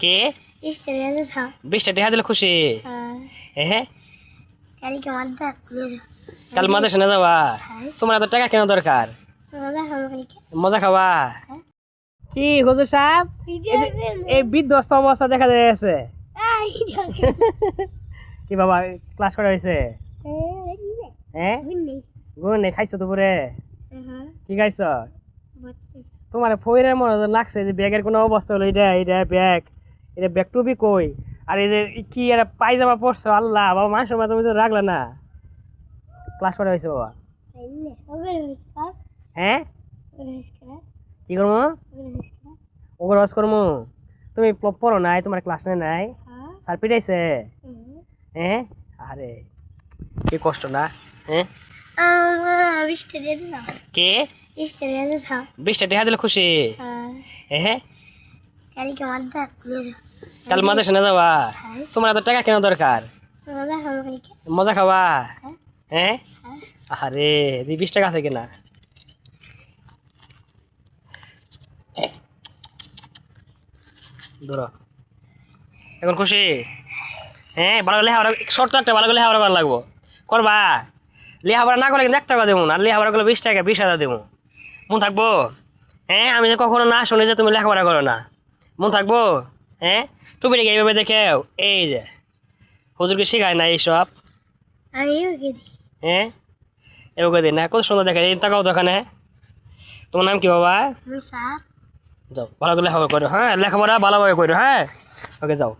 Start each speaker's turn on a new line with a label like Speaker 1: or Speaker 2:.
Speaker 1: কে 20টা টাকা দিলে খুশি হ্যাঁ কাল মাদ্রাসা না যাবা তোমার এত টাকা কেন দরকার মজা খাওয়া কি হুজুর সাহেব এই বিধ্বস্ত অবস্থা দেখা যাচ্ছে কি বাবা ক্লাস করা হয়েছে হ্যাঁ গুণ নেই খাইছো দুপুরে কি খাইছ তোমার ফইরের মনে লাগছে যে ব্যাগের কোনো অবস্থা হলো এটা ব্যাগ টুবি কই আর এই যে কি এরা পায়জামা পরছো আল্লাহ বাবা মানুষের মা তুমি তো রাখলে না ক্লাস করা হয়েছে বাবা হ্যাঁ কি করবো ওগুলো রস করবো তুমি পড়ো নাই তোমার ক্লাস নাই স্যার পিটাইছে হ্যাঁ আরে কি কষ্ট না হ্যাঁ কে 20টা টাকা দিলে খুশি হ্যাঁ কাল মাদ্রাসা না যাবা তোমার এত টাকা কেন দরকার মজা খাওয়া হ্যাঁ আরে 20 টাকা আছে কিনা ধরো এখন খুশি হ্যাঁ ভালো লেখাপড়া শর্ত একটা ভালো করে লেখাপড়া করা লাগবো করবা লেখাপড়া না করলে কিন্তু 1 টাকা দেবো আর লেখাপড়া করলে 20 টাকা 20,000 দেবো মন থাকবো হ্যাঁ আমি যে কখনো না শুনি যে তুমি লেখাপড়া করো না মন থাকবো হ্যাঁ তুমি নাকি এইভাবে দেখেও এই যে হুজুরকে শেখায় না এইসব হ্যাঁ এবার দিন না কত সুন্দর দেখা যায় তাকাও দোকানে তোমার নাম কি বাবা যাও ভালো করে লেখাপড়া করো হ্যাঁ লেখাপড়া ভালোভাবে করো হ্যাঁ ওকে যাও